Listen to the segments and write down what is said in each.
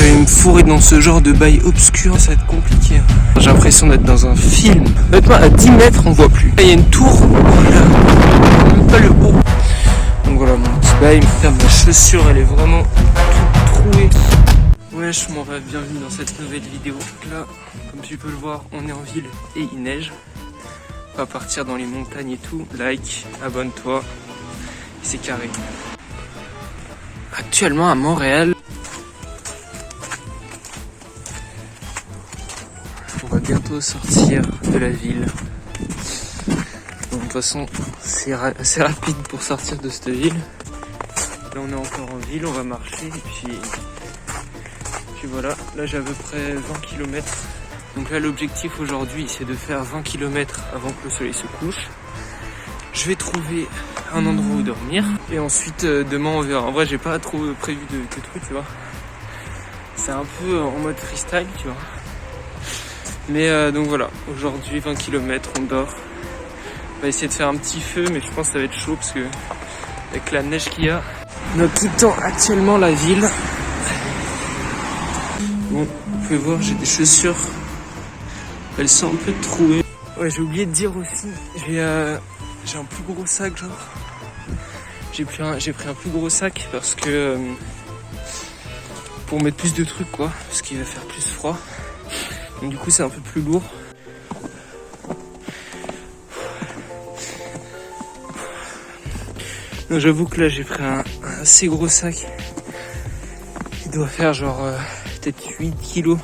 je vais me fourrer dans ce genre de bail obscur, ça va être compliqué. J'ai l'impression d'être dans un film. Honnêtement, à 10 mètres, on voit plus. Là, il y a une tour, voilà. Même pas le haut. Donc voilà, mon petit bail. Putain, ma chaussure, elle est vraiment toute trouée. Wesh, m'en va, bienvenue dans cette nouvelle vidéo. Là, comme tu peux le voir, on est en ville et il neige. On va partir dans les montagnes et tout. Like, abonne-toi. C'est carré. Actuellement à Montréal. On va bientôt sortir de la ville. Bon, de toute façon, c'est assez rapide pour sortir de cette ville. Là, on est encore en ville, on va marcher. Et puis voilà, là j'ai à peu près 20 km. Donc là, l'objectif aujourd'hui, c'est de faire 20 km avant que le soleil se couche. Je vais trouver un endroit où dormir. Et ensuite, demain, on verra. En vrai, j'ai pas trop prévu de trucs, tu vois. C'est un peu en mode freestyle, tu vois. Mais donc voilà, aujourd'hui 20 km, on dort. On va essayer de faire un petit feu, mais je pense que ça va être chaud parce que avec la neige qu'il y a. On quittant actuellement la ville. Bon, vous pouvez voir, j'ai des chaussures. Elles sont un peu trouées. Ouais, j'ai oublié de dire aussi, j'ai un plus gros sac, genre. J'ai pris un plus gros sac parce que pour mettre plus de trucs, quoi, parce qu'il va faire plus froid. Donc du coup c'est un peu plus lourd. Donc j'avoue que là j'ai pris un assez gros sac. Il doit faire genre peut-être 8 kilos.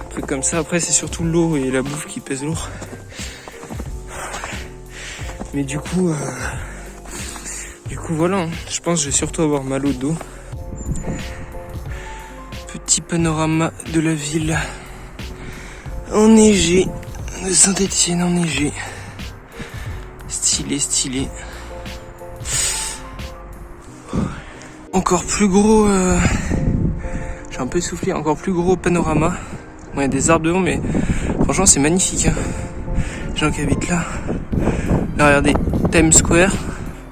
Un truc comme ça. Après c'est surtout l'eau et la bouffe qui pèsent lourd. Mais du coup voilà, hein. Je pense que je vais surtout avoir mal au dos. Petit panorama de la ville. Enneigé, de Saint-Etienne enneigé. Stylé. Encore plus gros, j'ai un peu soufflé, encore plus gros panorama. Bon, il y a des arbres devant, mais franchement c'est magnifique, hein. Les gens qui habitent là. Là, regardez, Times Square,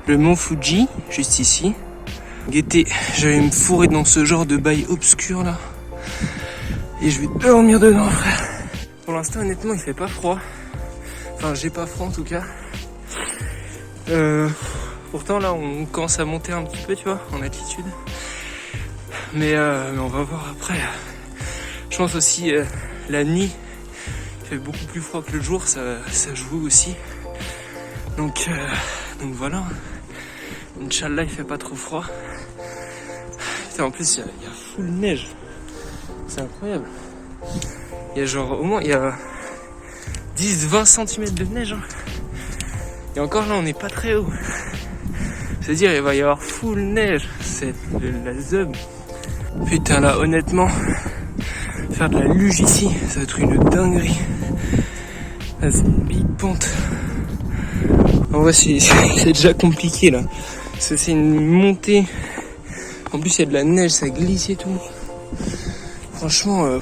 le mont Fuji, juste ici. Guettez, je vais me fourrer dans ce genre de bail obscur là. Et je vais dormir dedans, frère. Pour l'instant, honnêtement, il fait pas froid. Enfin, j'ai pas froid en tout cas. Pourtant, là, on commence à monter un petit peu, tu vois, en altitude. Mais on va voir après. Je pense aussi, la nuit, il fait beaucoup plus froid que le jour, ça joue aussi. Donc voilà. Inch'Allah, il fait pas trop froid. Putain, en plus, il y a full neige. C'est incroyable. Il y a genre, au moins, il y a 10-20 cm de neige. Hein. Et encore là, on n'est pas très haut. C'est-à-dire, il va y avoir full neige. C'est de la zeub. Putain, là, honnêtement, faire de la luge ici, ça va être une dinguerie. Là, c'est une big pente. En vrai, c'est déjà compliqué, là. Parce que c'est une montée. En plus, il y a de la neige, ça glisse et tout. Franchement,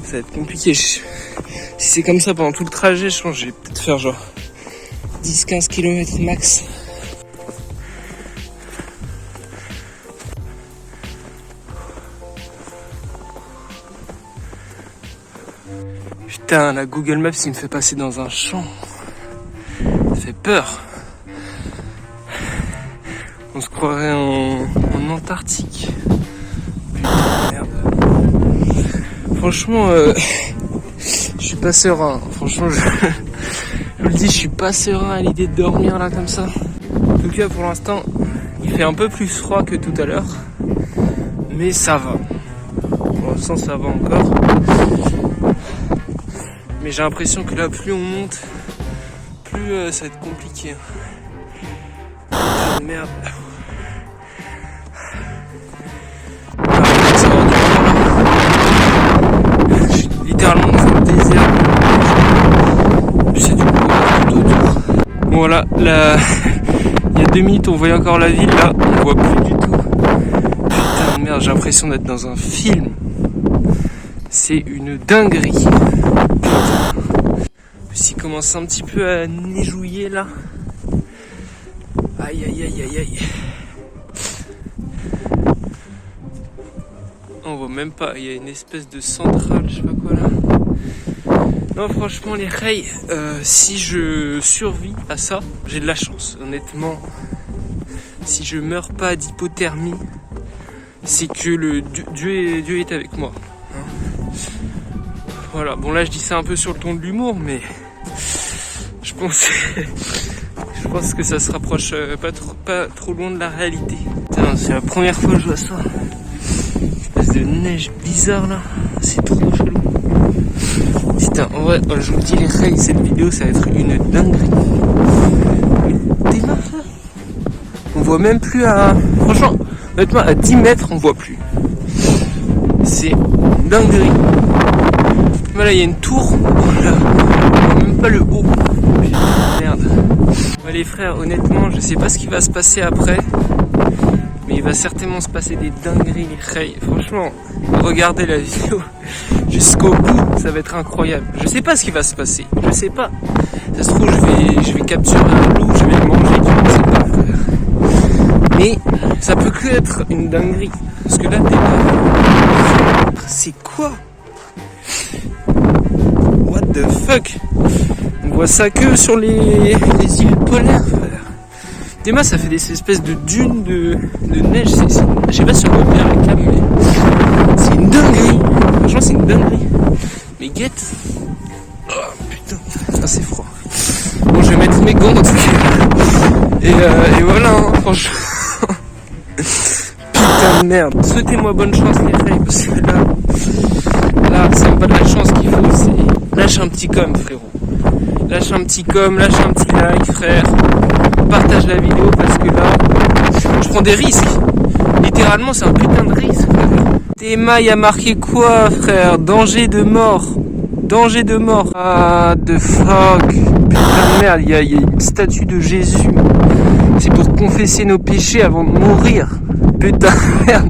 ça va être compliqué. Si c'est comme ça pendant tout le trajet, je pense que je vais peut-être faire genre 10-15 km max. Putain, la Google Maps, il me fait passer dans un champ. Ça fait peur. On se croirait en Antarctique. Putain, merde. Franchement, je suis pas serein. Franchement, je vous le dis, je suis pas serein à l'idée de dormir là comme ça. En tout cas, pour l'instant, il fait un peu plus froid que tout à l'heure. Mais ça va. Pour l'instant, ça va encore. Mais j'ai l'impression que là, plus on monte, plus ça va être compliqué. Putain de merde. Je suis littéralement dans un désert. Puis c'est du coup tout autour. Bon voilà, là, il y a 2 minutes on voyait encore la ville, là on voit plus du tout. Putain de merde, j'ai l'impression d'être dans un film. C'est une dinguerie. Putain. Puis il commence un petit peu à neigouiller là. Aïe. On voit même pas, il y a une espèce de centrale, je sais pas quoi là. Non, franchement, les rails, si je survis à ça, j'ai de la chance. Honnêtement, si je meurs pas d'hypothermie, c'est que Dieu est avec moi. Hein. Voilà, bon là je dis ça un peu sur le ton de l'humour, mais je pense que ça se rapproche pas trop loin de la réalité. Putain, c'est la première fois que je vois ça. Une espèce de neige bizarre là, c'est trop chelou. Putain, en vrai, je vous dis les rails, cette vidéo ça va être une dinguerie. T'es là, ça on voit même plus à... Franchement, honnêtement, à 10 mètres on voit plus. C'est une dinguerie. Voilà, il y a une tour, là, on voit même pas le haut. Putain, merde. Ouais, les frères, honnêtement, je sais pas ce qui va se passer après. Mais il va certainement se passer des dingueries, les rails. Franchement, regardez la vidéo jusqu'au bout, ça va être incroyable. Je sais pas ce qui va se passer, je sais pas. Ça se trouve, je vais capturer un loup, je vais le manger, je sais pas, frère. Mais ça peut que être une dinguerie. Parce que là, t'es là. C'est quoi? What the fuck? On voit ça que sur les îles polaires, frère. Théma, ça fait des espèces de dunes de neige. Je sais pas si on voit bien la cam, mais c'est une dinguerie. Franchement, c'est une dinguerie. Mais guette. Oh putain, ah, c'est froid. Bon, je vais mettre mes gants en tout cas. Et voilà, hein, franchement. Putain de merde. Souhaitez-moi bonne chance, les frères, parce que là, c'est même pas de la chance qu'il faut. C'est lâche un petit com, frérot. Lâche un petit com, lâche un petit like, frère. Partage la vidéo parce que là, je prends des risques. Littéralement, c'est un putain de risque, frère. Théma, il a marqué quoi, frère? Danger de mort. Danger de mort. Ah, the fuck. Putain de merde, il y a une statue de Jésus. C'est pour confesser nos péchés avant de mourir. Putain de merde.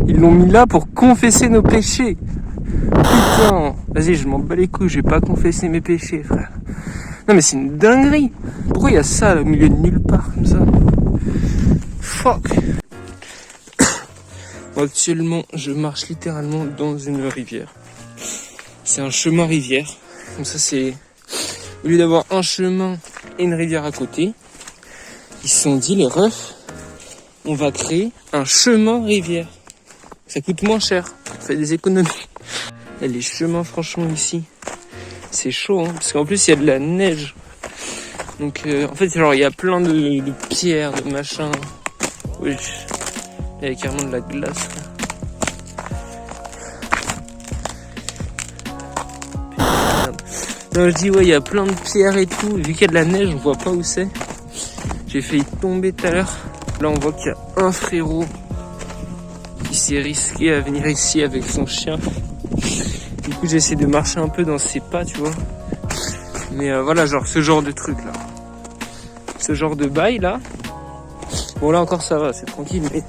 Ils l'ont mis là pour confesser nos péchés. Putain. Vas-y, je m'en bats les couilles, je vais pas confesser mes péchés, frère. Non mais c'est une dinguerie. Pourquoi il y a ça là, au milieu de nulle part comme ça? Fuck. Bon, actuellement, je marche littéralement dans une rivière. C'est un chemin rivière. Comme ça, c'est... Au lieu d'avoir un chemin et une rivière à côté, ils se sont dit, les refs, on va créer un chemin rivière. Ça coûte moins cher. Ça fait des économies. Et les chemins, franchement, ici, c'est chaud, hein, parce qu'en plus, il y a de la neige. Donc, en fait, genre, il y a plein de pierres, de machins. Oui, il y a carrément de la glace, là. Non, je dis, ouais, il y a plein de pierres et tout. Vu qu'il y a de la neige, on voit pas où c'est. J'ai failli tomber tout à l'heure. Là, on voit qu'il y a un frérot qui s'est risqué à venir ici avec son chien. Du coup, j'essaie de marcher un peu dans ses pas, tu vois. Mais voilà, genre ce genre de truc là. Ce genre de bail là. Bon, là encore ça va, c'est tranquille. Mais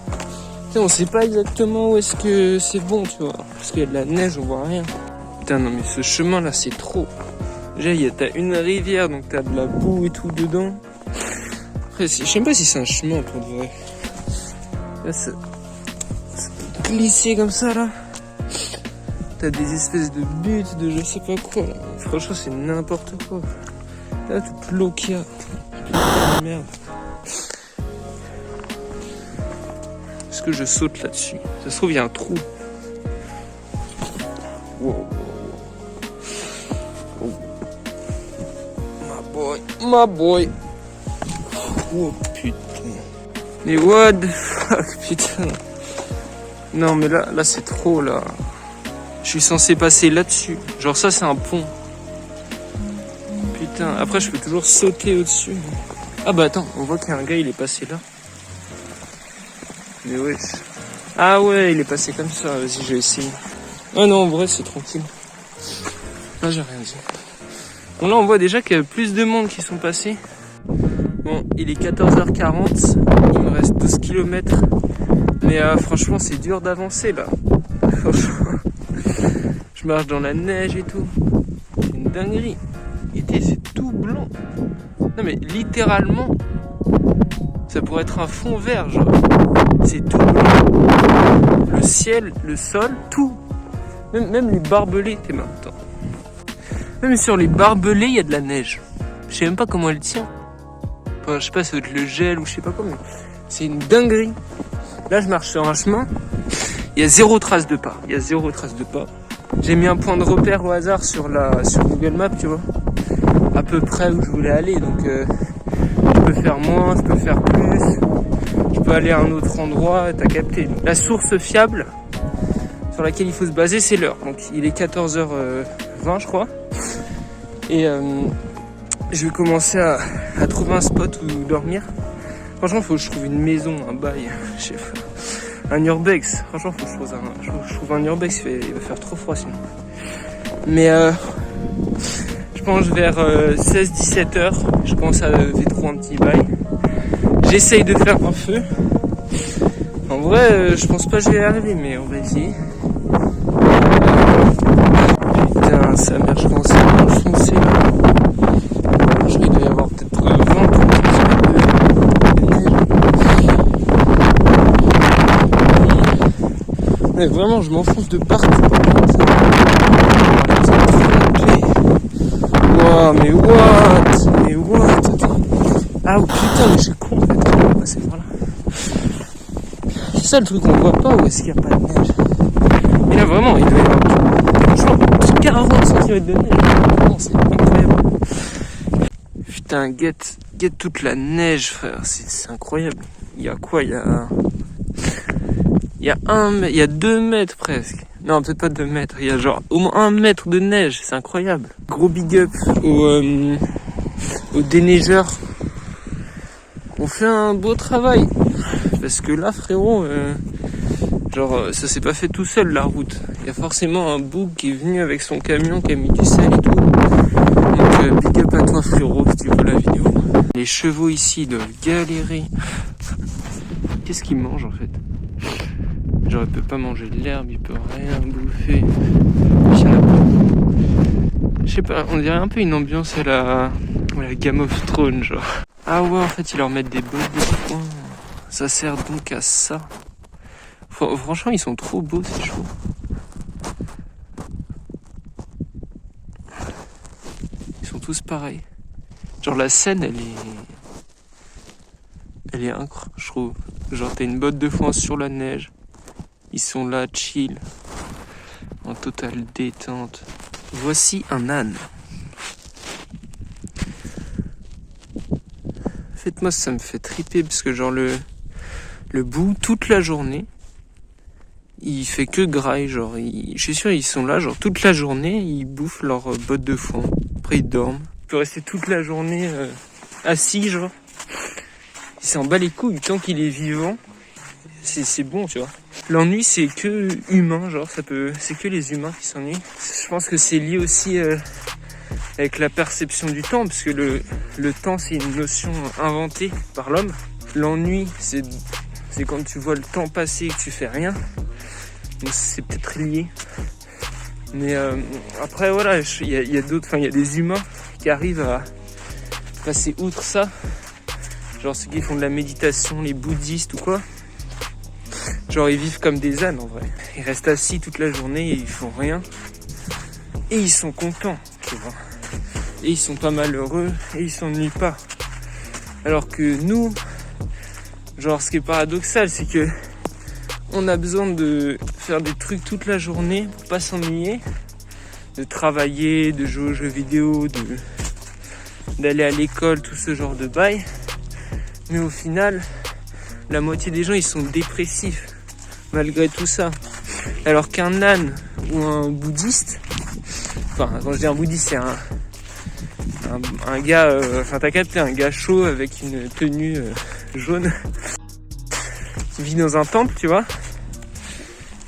on sait pas exactement où est-ce que c'est bon, tu vois. Parce qu'il y a de la neige, on voit rien. Putain, non, mais ce chemin là, c'est trop. Déjà, t'as une rivière, donc t'as de la boue et tout dedans. Après, je sais même pas si c'est un chemin pour de vrai. Là, ça peut glisser comme ça là. T'as des espèces de buts de je sais pas quoi là. Franchement, c'est n'importe quoi. Là, toute l'eau qu'il y a. Putain de merde. Est-ce que je saute là-dessus? Ça se trouve, il y a un trou. Wow. Oh. My boy. Oh putain. Mais what the fuck, putain. Non, mais là c'est trop là. Je suis censé passer là-dessus. Genre ça, c'est un pont. Putain, après je peux toujours sauter au-dessus. Ah bah attends, on voit qu'il y a un gars, il est passé là. Mais wesh. Ah ouais, il est passé comme ça. Vas-y, je vais essayer. Ah non, en vrai, c'est tranquille. Là, j'ai rien dit. Bon, là, on voit déjà qu'il y a plus de monde qui sont passés. Bon, il est 14h40. Il me reste 12 km. Mais franchement, c'est dur d'avancer là. Franchement. Je marche dans la neige et tout. C'est une dinguerie. Et c'est tout blanc. Non mais littéralement, ça pourrait être un fond vert, genre. C'est tout blanc. Le ciel ciel, le sol, tout. Même les barbelés, t'es maintenant. Même sur les barbelés, il y a de la neige. Je sais même pas comment elle tient. Enfin, je sais pas, ça doit être le gel ou je sais pas comment. C'est une dinguerie. Là, je marche sur un chemin. Il y a 0 trace de pas. Il y a 0 trace de pas. J'ai mis un point de repère au hasard sur Google Maps, tu vois. À peu près où je voulais aller. Donc, je peux faire moins, je peux faire plus. Je peux aller à un autre endroit. T'as capté. La source fiable sur laquelle il faut se baser, c'est l'heure. Donc, il est 14h20, je crois. Et je vais commencer à trouver un spot où dormir. Franchement, faut que je trouve une maison, un bail, je sais pas, un urbex. Franchement, faut que je trouve un urbex, il va faire trop froid sinon. Mais je pense vers 16-17h, je commence à lever trop un petit bail. J'essaye de faire un feu. En vrai, je pense pas que je vais y arriver, mais on va essayer. Putain, sa mère, je commence à m'enfoncer là. Je vais y avoir peut-être 20 de... Mais vraiment, je m'enfonce de partout. Wow, mais what? Ah putain, mais je suis con en fait, on va passer par là. C'est ça le truc qu'on voit pas, ou est-ce qu'il n'y a pas de neige? Et là vraiment, il doit y avoir franchement 40 cm de neige. Non, c'est incroyable. Putain, guette toute la neige, frère, c'est incroyable. Il y a quoi? Il y a 2 mètres presque. Non, peut-être pas 2 mètres. Il y a genre au moins 1 mètre de neige. C'est incroyable. Gros big up aux déneigeurs. On fait un beau travail. Parce que là, frérot, ça s'est pas fait tout seul, la route. Il y a forcément un bouc qui est venu avec son camion, qui a mis du sel et tout. Donc, big up à toi, frérot, si tu vois la vidéo. Les chevaux ici doivent galérer. Qu'est-ce qu'ils mangent, en fait? Genre, il peut pas manger de l'herbe, il peut rien bouffer. Je sais pas, on dirait un peu une ambiance à la Game of Thrones, genre. Ah ouais, en fait, ils leur mettent des bottes de foin. Ça sert donc à ça. Franchement, ils sont trop beaux, ces chevaux. Ils sont tous pareils. Genre, la scène, elle est incroyable, je trouve. Genre, t'as une botte de foin sur la neige. Ils sont là, chill, en totale détente. Voici un âne. En fait, moi, ça me fait triper parce que genre le bout, toute la journée, il fait que graille. Genre, je suis sûr, ils sont là, genre toute la journée, ils bouffent leur botte de foin. Après, ils dorment. Ils peuvent rester toute la journée assis, genre. Il s'en bat les couilles tant qu'il est vivant. C'est bon, tu vois. L'ennui, c'est que humain, genre, c'est que les humains qui s'ennuient. Je pense que c'est lié aussi avec la perception du temps, parce que le temps, c'est une notion inventée par l'homme. L'ennui, c'est quand tu vois le temps passer et que tu fais rien. Donc c'est peut-être lié. Mais après, voilà, il y a d'autres, enfin, il y a des humains qui arrivent à passer outre ça. Genre ceux qui font de la méditation, les bouddhistes ou quoi. Genre ils vivent comme des ânes en vrai. Ils restent assis toute la journée et ils font rien. Et ils sont contents, tu vois. Et ils sont pas malheureux et ils s'ennuient pas. Alors que nous, genre ce qui est paradoxal, c'est que on a besoin de faire des trucs toute la journée pour pas s'ennuyer. De travailler, de jouer aux jeux vidéo, d'aller à l'école, tout ce genre de bail. Mais au final, la moitié des gens ils sont dépressifs malgré tout ça. Alors qu'un âne ou un bouddhiste, enfin quand je dis un bouddhiste c'est un gars, enfin t'as capté, un gars chaud avec une tenue jaune qui vit dans un temple, tu vois.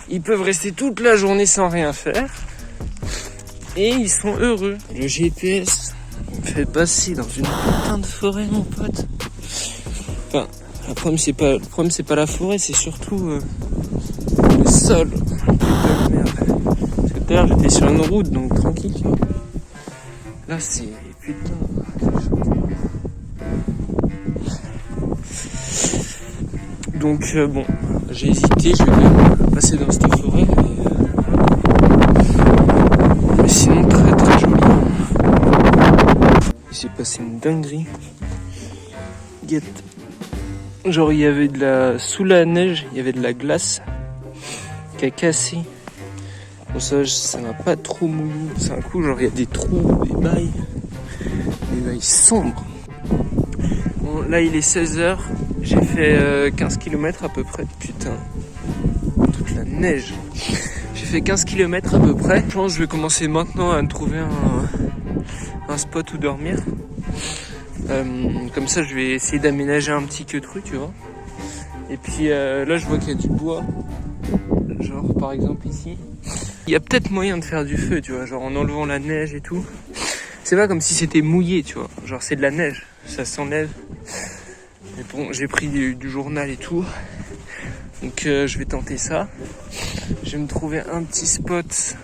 Ils peuvent rester toute la journée sans rien faire et ils sont heureux. Le GPS me fait passer dans une putain de forêt, mon pote. Enfin, le problème c'est pas la forêt, c'est surtout le sol. Putain de merde. Parce que tout à l'heure j'étais sur une route, donc tranquille, tu vois. Là c'est putain. Donc bon, j'ai hésité, je vais passer dans cette forêt. Mais sinon, très très joli. Il s'est passé une dinguerie. Get. Genre, il y avait sous la neige, il y avait de la glace qui a cassé. Bon, ça m'a pas trop mouillé. C'est un coup, genre, il y a des trous, des bails sombres. Bon, là, il est 16h. J'ai fait 15 km à peu près. Putain, toute la neige. J'ai fait 15 km à peu près. Je pense que je vais commencer maintenant à me trouver un spot où dormir. Comme ça, je vais essayer d'aménager un petit queutru, tu vois. Et puis là, je vois qu'il y a du bois. Genre, par exemple, ici. Il y a peut-être moyen de faire du feu, tu vois. Genre, en enlevant la neige et tout. C'est pas comme si c'était mouillé, tu vois. Genre, c'est de la neige. Ça s'enlève. Mais bon, j'ai pris du journal et tout. Donc, je vais tenter ça. Je vais me trouver un petit spot.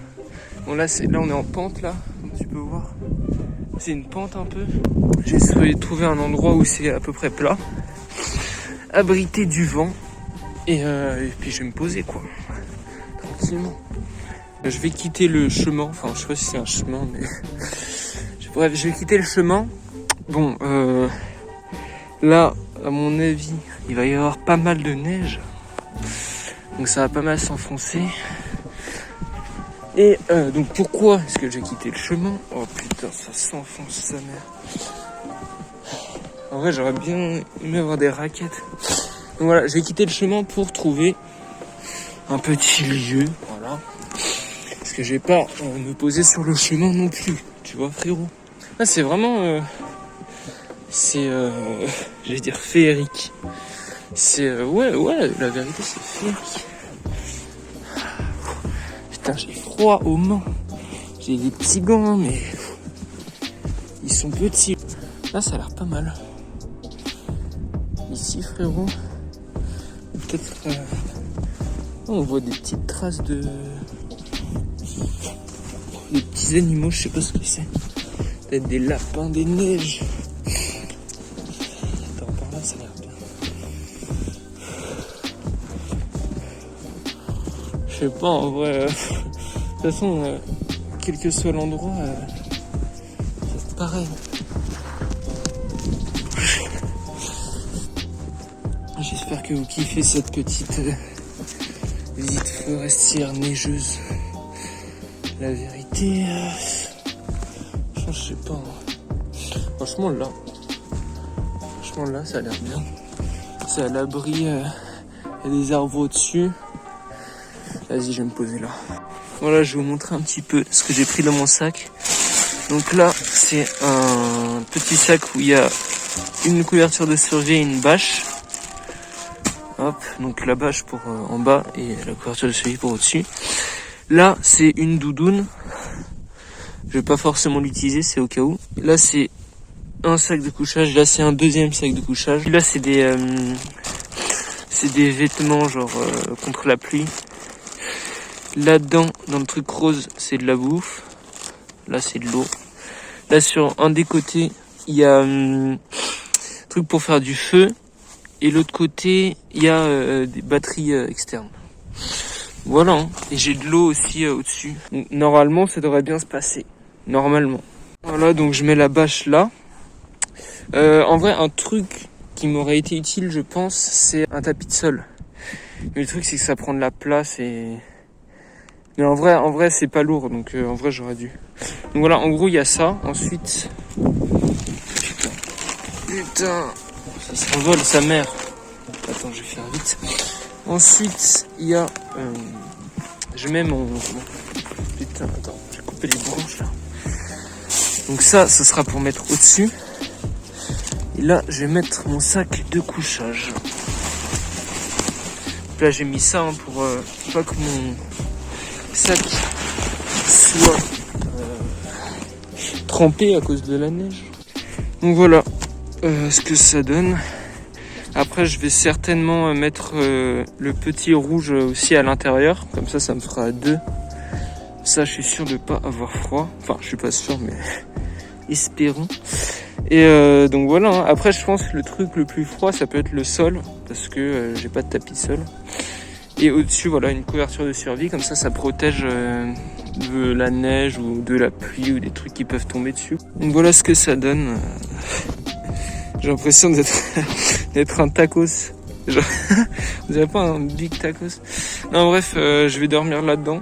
Bon, là, on est en pente, là. Comme tu peux voir. C'est une pente un peu. J'ai essayé de trouver un endroit où c'est à peu près plat. Abrité du vent. Et puis je vais me poser, quoi. Tranquillement. Je vais quitter le chemin. Enfin, je sais pas si c'est un chemin, mais... Bref, je vais quitter le chemin. Bon, là, à mon avis, il va y avoir pas mal de neige. Donc ça va pas mal s'enfoncer. Et donc pourquoi est-ce que j'ai quitté le chemin? Oh putain, ça s'enfonce sa mère. En vrai, j'aurais bien aimé avoir des raquettes. Donc voilà, j'ai quitté le chemin pour trouver un petit lieu, voilà. Parce que je vais pas me poser sur le chemin non plus, tu vois, frérot. Là, c'est vraiment, j'allais dire féerique. C'est, ouais, la vérité, c'est féerique. Putain, j'ai froid aux mains. J'ai des petits gants, mais ils sont petits. Là, ça a l'air pas mal. Ici, frérot, peut-être on voit des petites traces de des petits animaux, je sais pas ce que c'est. Peut-être des lapins, des neiges. Attends, par là, ça a l'air bien. Je sais pas, en vrai. De toute façon, quel que soit l'endroit, c'est pareil. J'espère que vous kiffez cette petite visite forestière neigeuse. La vérité, je sais pas. Franchement là, ça a l'air bien. C'est à l'abri, il y a des arbres au-dessus. Vas-y, je vais me poser là. Voilà, je vais vous montrer un petit peu ce que j'ai pris dans mon sac. Donc là, c'est un petit sac où il y a une couverture de survie et une bâche. Hop, donc la bâche pour en bas et la couverture de survie pour au-dessus. Là, c'est une doudoune. Je vais pas forcément l'utiliser, c'est au cas où. Là, c'est un sac de couchage. Là, c'est un deuxième sac de couchage. Là, c'est des vêtements genre contre la pluie. Là-dedans, dans le truc rose, c'est de la bouffe. Là, c'est de l'eau. Là, sur un des côtés, il y a un truc pour faire du feu. Et l'autre côté, il y a des batteries externes. Voilà, hein. Et j'ai de l'eau aussi au-dessus. Donc, normalement, ça devrait bien se passer. Normalement. Voilà, donc je mets la bâche là. En vrai, un truc qui m'aurait été utile, je pense, c'est un tapis de sol. Mais le truc, c'est que ça prend de la place et... Mais en vrai, c'est pas lourd, donc en vrai, j'aurais dû. Donc voilà, en gros, il y a ça. Ensuite... Putain, ça s'envole, sa mère. Attends, je vais faire vite. Ensuite, il y a... je mets mon... Putain, attends, j'ai coupé les branches là. Donc ça sera pour mettre au-dessus. Et là, je vais mettre mon sac de couchage. Donc là, j'ai mis ça hein, pour pas que mon sac soit trempé à cause de la neige. Donc voilà ce que ça donne. Après, je vais certainement mettre le petit rouge aussi à l'intérieur. Comme ça me fera deux. Ça, je suis sûr de pas avoir froid. Enfin, je suis pas sûr, mais espérons. Et donc voilà. Hein. Après, je pense que le truc le plus froid, ça peut être le sol. Parce que j'ai pas de tapis de sol. Et au-dessus, voilà, une couverture de survie, comme ça protège de la neige ou de la pluie ou des trucs qui peuvent tomber dessus. Donc voilà ce que ça donne. J'ai l'impression d'être un tacos. Genre, vous avez pas un big tacos? Non, bref, je vais dormir là-dedans.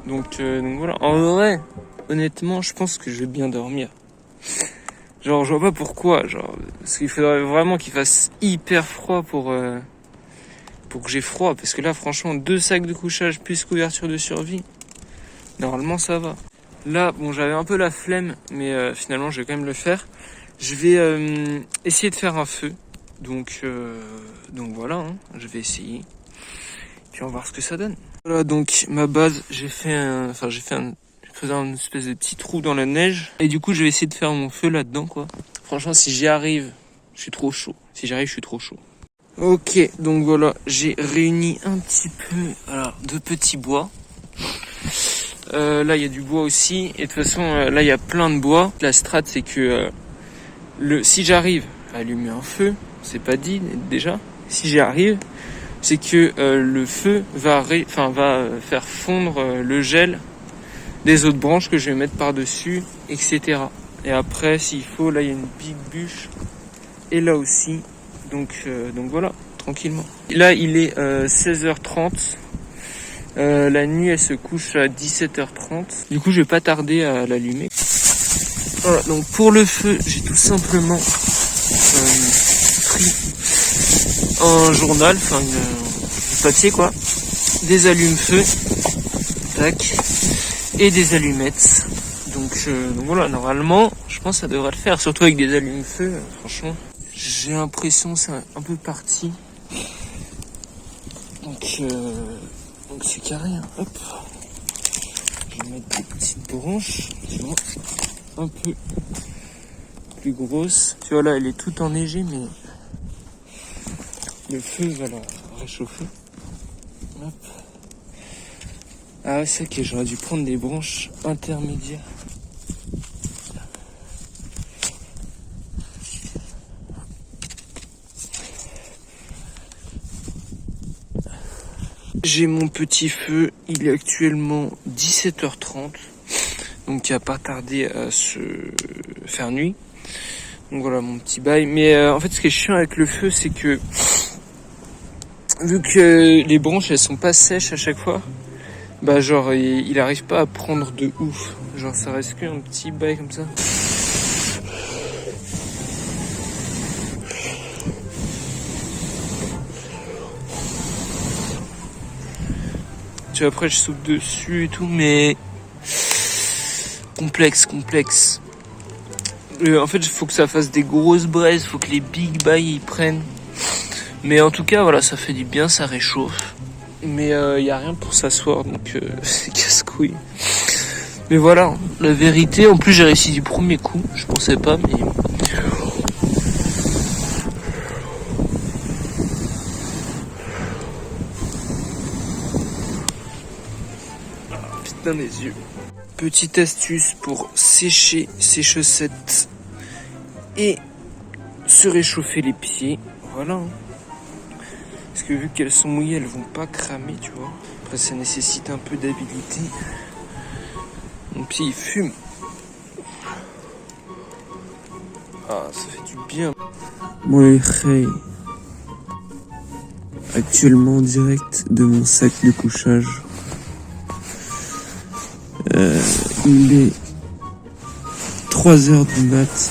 Donc voilà. En vrai, honnêtement, je pense que je vais bien dormir. Genre, je vois pas pourquoi. Genre, parce qu'il faudrait vraiment qu'il fasse hyper froid pour que j'ai froid. Parce que là, franchement, 2 sacs de couchage plus couverture de survie. Normalement, ça va. Là, bon, j'avais un peu la flemme, mais finalement, je vais quand même le faire. Je vais essayer de faire un feu. Donc voilà, hein, je vais essayer. Puis on va voir ce que ça donne. Voilà, donc ma base, j'ai fait une espèce de petit trou dans la neige. Et du coup, je vais essayer de faire mon feu là-dedans, quoi. Franchement, si j'y arrive, je suis trop chaud. Si j'y arrive, je suis trop chaud. Ok, donc voilà, j'ai réuni un petit peu, alors, de petits bois. Là, il y a du bois aussi. Et de toute façon, là, il y a plein de bois. La strat, c'est que si j'arrive à allumer un feu, c'est pas dit déjà. Si j'y arrive, c'est que le feu va faire fondre le gel des autres branches que je vais mettre par-dessus, etc. Et après, s'il faut, là, il y a une big bûche. Et là aussi. Donc voilà, tranquillement. Là, il est 16h30. La nuit, elle se couche à 17h30. Du coup, je vais pas tarder à l'allumer. Voilà, donc pour le feu, j'ai tout simplement pris un journal, du papier quoi, des allumes-feu, tac, et des allumettes. Donc voilà, normalement, je pense que ça devrait le faire, surtout avec des allumes-feu, franchement. J'ai l'impression que c'est un peu parti. Donc c'est carré, hein. Hop. Je vais mettre des petites branches, tu vois, un peu plus grosses. Tu vois là, elle est toute enneigée, mais le feu va la réchauffer. Hop. Ah ouais, c'est ok, j'aurais dû prendre des branches intermédiaires. J'ai mon petit feu, il est actuellement 17h30, donc il va pas tarder à se faire nuit. Donc voilà mon petit bail. Mais en fait, ce qui est chiant avec le feu, c'est que vu que les branches elles sont pas sèches à chaque fois, bah genre il arrive pas à prendre de ouf. Genre ça reste qu'un petit bail comme ça. Tu vois, après je souffle dessus et tout, mais complexe. En fait, il faut que ça fasse des grosses braises, faut que les big bails ils prennent. Mais en tout cas, voilà, ça fait du bien, ça réchauffe. Mais y a rien pour s'asseoir, donc c'est casse-couille. Mais voilà, la vérité, en plus j'ai réussi du premier coup, je pensais pas, mais... Putain les yeux. Petite astuce pour sécher ses chaussettes et se réchauffer les pieds. Voilà. Parce que vu qu'elles sont mouillées, elles vont pas cramer, tu vois. Après, ça nécessite un peu d'habilité. Mon pied, il fume. Ah, ça fait du bien. Bon, les hey. Actuellement, en direct de mon sac de couchage. Il est 3h du mat.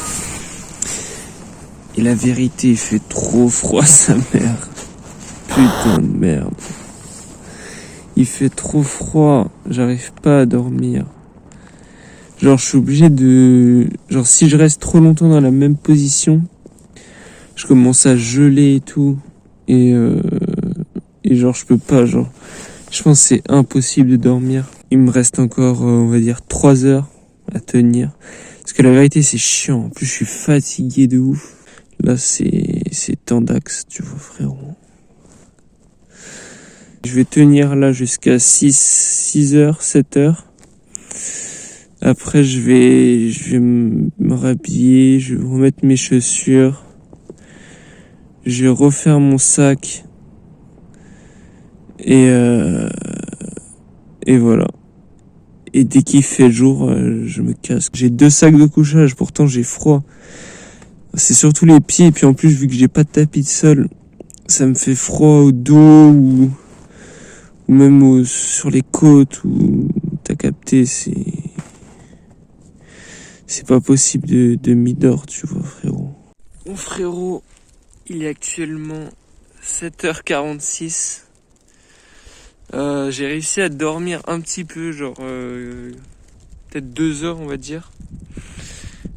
Et la vérité, il fait trop froid, sa mère. Putain de merde. Il fait trop froid. J'arrive pas à dormir. Genre, je suis obligé de... Genre, si je reste trop longtemps dans la même position, je commence à geler et tout. Et genre, je peux pas, genre... Je pense que c'est impossible de dormir. Il me reste encore, on va dire, 3 heures à tenir. Parce que la vérité, c'est chiant. En plus, je suis fatigué de ouf. Là, c'est tendax, tu vois, frérot. Je vais tenir là jusqu'à 6 heures, 7 heures. Après, je vais me rhabiller, je vais remettre mes chaussures. Je vais refaire mon sac. Et voilà. Et dès qu'il fait jour, je me casse. J'ai 2 sacs de couchage, pourtant j'ai froid. C'est surtout les pieds, et puis en plus, vu que j'ai pas de tapis de sol, ça me fait froid au dos ou même sur les côtes, ou t'as capté, c'est pas possible de mi-dort, tu vois, frérot. Mon frérot, il est actuellement 7h46. J'ai réussi à dormir un petit peu, genre peut-être 2 heures on va dire.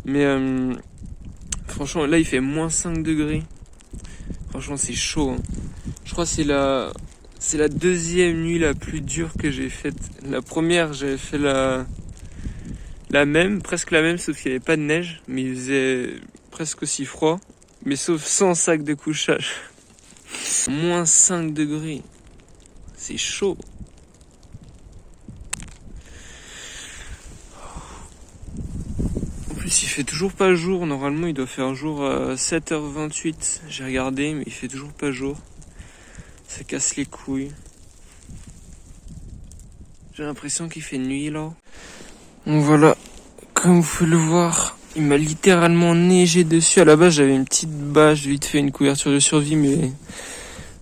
Mais franchement là il fait moins 5 degrés. Franchement c'est chaud. Hein. Je crois que c'est la 2e nuit la plus dure que j'ai faite. La première j'avais fait la même, presque la même, sauf qu'il n'y avait pas de neige. Mais il faisait presque aussi froid. Mais sauf sans sac de couchage. Moins 5 degrés. C'est chaud. En plus, il fait toujours pas jour. Normalement, il doit faire jour à 7h28. J'ai regardé, mais il fait toujours pas jour. Ça casse les couilles. J'ai l'impression qu'il fait nuit là. Donc voilà, comme vous pouvez le voir, il m'a littéralement neigé dessus. À la base, j'avais une petite bâche, vite fait une couverture de survie, mais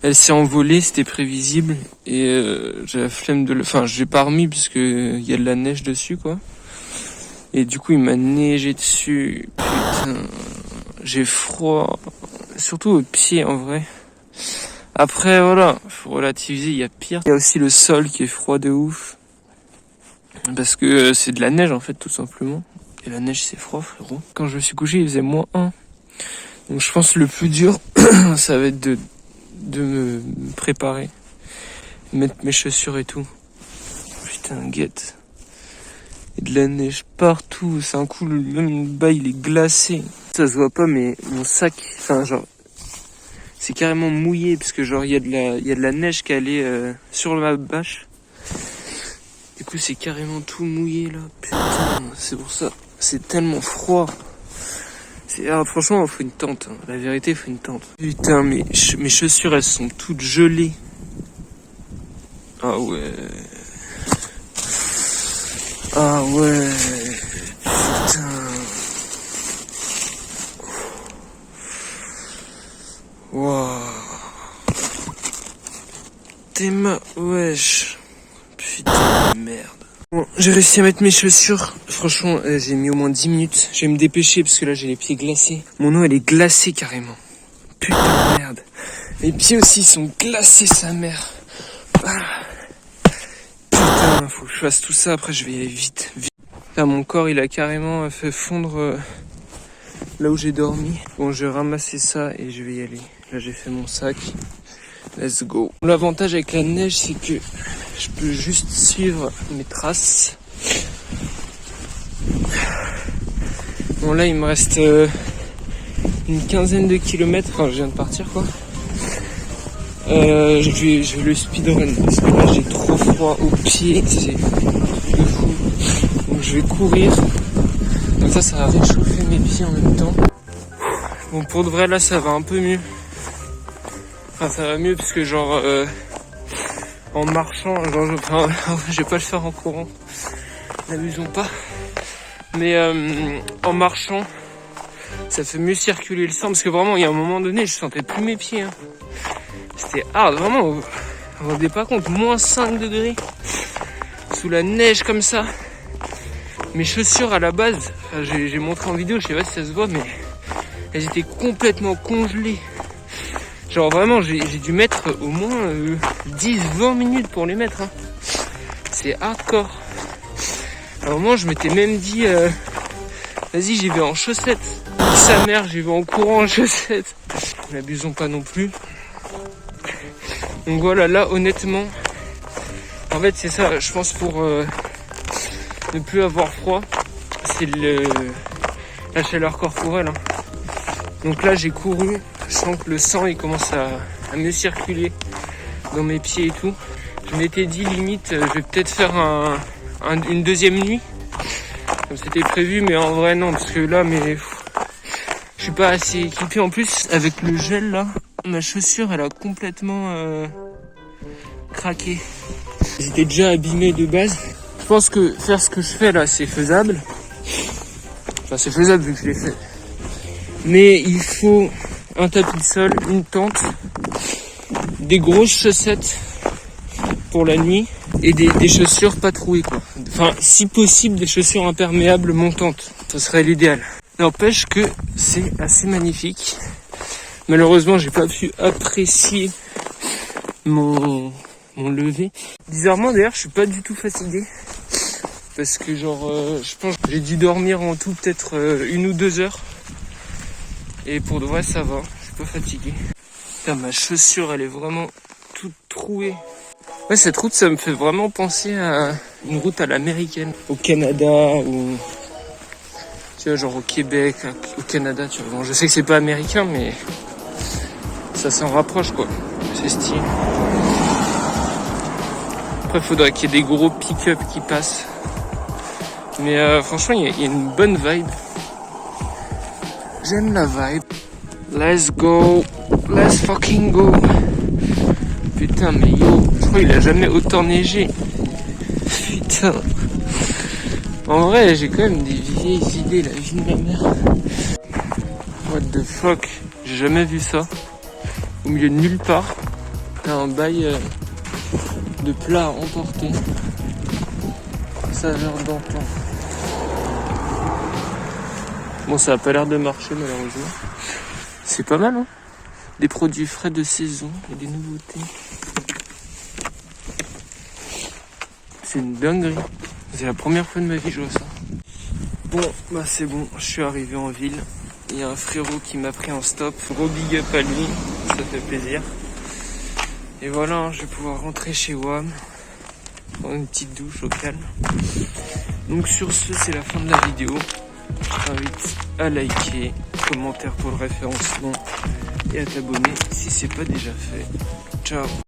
elle s'est envolée, c'était prévisible. Et j'ai la flemme de le... Enfin, je l'ai pas remis puisque il y a de la neige dessus, quoi. Et du coup, il m'a neigé dessus. Putain, j'ai froid. Surtout aux pieds, en vrai. Après, voilà, faut relativiser, il y a pire. Il y a aussi le sol qui est froid de ouf. Parce que c'est de la neige, en fait, tout simplement. Et la neige, c'est froid, frérot. Quand je me suis couché, il faisait -1. Donc je pense que le plus dur, ça va être de me préparer. Mettre mes chaussures et tout. Putain, guette. Et de la neige partout. C'est un coup, même le bas, il est glacé. Ça se voit pas, mais mon sac, enfin, genre, c'est carrément mouillé. Parce que, genre, il y a de la neige qui allait sur ma bâche. Du coup, c'est carrément tout mouillé, là. Putain, c'est pour ça. C'est tellement froid. Franchement, il faut une tente. Hein. La vérité, il faut une tente. Putain, mes chaussures, elles sont toutes gelées. Ah ouais. Ah ouais. Putain. Waouh. T'es wesh. Putain de merde. Bon, j'ai réussi à mettre mes chaussures. Franchement, j'ai mis au moins 10 minutes. Je vais me dépêcher parce que là, j'ai les pieds glacés. Mon eau, elle est glacée carrément. Putain de merde. Mes pieds aussi sont glacés, sa mère. Ah. Putain, faut que je fasse tout ça. Après, je vais y aller vite. Là, mon corps, il a carrément fait fondre là où j'ai dormi. Bon, je vais ramasser ça et je vais y aller. Là, j'ai fait mon sac. Let's go. L'avantage avec la neige, c'est que je peux juste suivre mes traces. Bon, là, il me reste une quinzaine de kilomètres. Enfin, je viens de partir, quoi. Je vais le speedrun parce que là, j'ai trop froid aux pieds. C'est de fou. Donc, je vais courir. Comme ça va réchauffer mes pieds en même temps. Bon, pour de vrai, là, ça va un peu mieux. Enfin, ça va mieux parce que genre en marchant, je vais pas le faire en courant, n'abusons pas. Mais en marchant, ça fait mieux circuler le sang parce que vraiment, il y a un moment donné, je sentais plus mes pieds. Hein. C'était hard, vraiment. Vous vous rendez pas compte, moins 5 degrés sous la neige comme ça. Mes chaussures à la base, j'ai montré en vidéo, je sais pas si ça se voit, mais elles étaient complètement congelées. Genre vraiment, j'ai dû mettre au moins 10-20 minutes pour les mettre. Hein. C'est hardcore. À un moment, je m'étais même dit, vas-y, j'y vais en chaussettes. Sa mère, j'y vais en courant en chaussettes. N'abusons pas non plus. Donc voilà, là, honnêtement, en fait, c'est ça, je pense, pour ne plus avoir froid, c'est la chaleur corporelle. Hein. Donc là, j'ai couru. Je sens que le sang il commence à mieux circuler dans mes pieds et tout. Je m'étais dit limite je vais peut-être faire une deuxième nuit comme c'était prévu, mais en vrai non, parce que là je suis pas assez équipé. En plus avec le gel là, ma chaussure elle a complètement craqué. J'étais déjà abîmé de base. Je pense que faire ce que je fais là, c'est faisable. Enfin, c'est faisable vu que je l'ai fait. Mais il faut un tapis de sol, une tente, des grosses chaussettes pour la nuit et des chaussures pas trouées quoi. Enfin, si possible, des chaussures imperméables montantes. Ce serait l'idéal. N'empêche que c'est assez magnifique. Malheureusement, j'ai pas pu apprécier mon lever. Bizarrement d'ailleurs, je suis pas du tout fatigué. Parce que genre, je pense que j'ai dû dormir en tout peut-être 1 ou 2 heures. Et pour de vrai, ça va. Je suis pas fatigué. Putain, ma chaussure, elle est vraiment toute trouée. Ouais, cette route, ça me fait vraiment penser à une route à l'américaine. Au Canada ou... Tu vois, genre au Québec, au Canada, tu vois. Bon, je sais que c'est pas américain, mais... Ça s'en rapproche, quoi. C'est stylé. Après, il faudrait qu'il y ait des gros pick-up qui passent. Mais franchement, il y a une bonne vibe. J'aime la vibe. Let's go. Let's fucking go. Putain, mais yo, je crois qu'il a jamais autant neigé. Putain. En vrai, j'ai quand même des vieilles idées, la vie de ma mère. What the fuck. J'ai jamais vu ça. Au milieu de nulle part. T'as un bail de plat à emporter. Saveur d'antan. Bon, ça a pas l'air de marcher malheureusement. C'est pas mal, hein. Des produits frais de saison et des nouveautés. C'est une dinguerie. C'est la première fois de ma vie que je vois ça. Bon, bah c'est bon, je suis arrivé en ville. Il y a un frérot qui m'a pris en stop. Gros big up à lui, ça fait plaisir. Et voilà, je vais pouvoir rentrer chez WAM. Prendre une petite douche au calme. Donc sur ce, c'est la fin de la vidéo. Je t'invite à liker, commentaire pour le référencement et à t'abonner si c'est pas déjà fait. Ciao.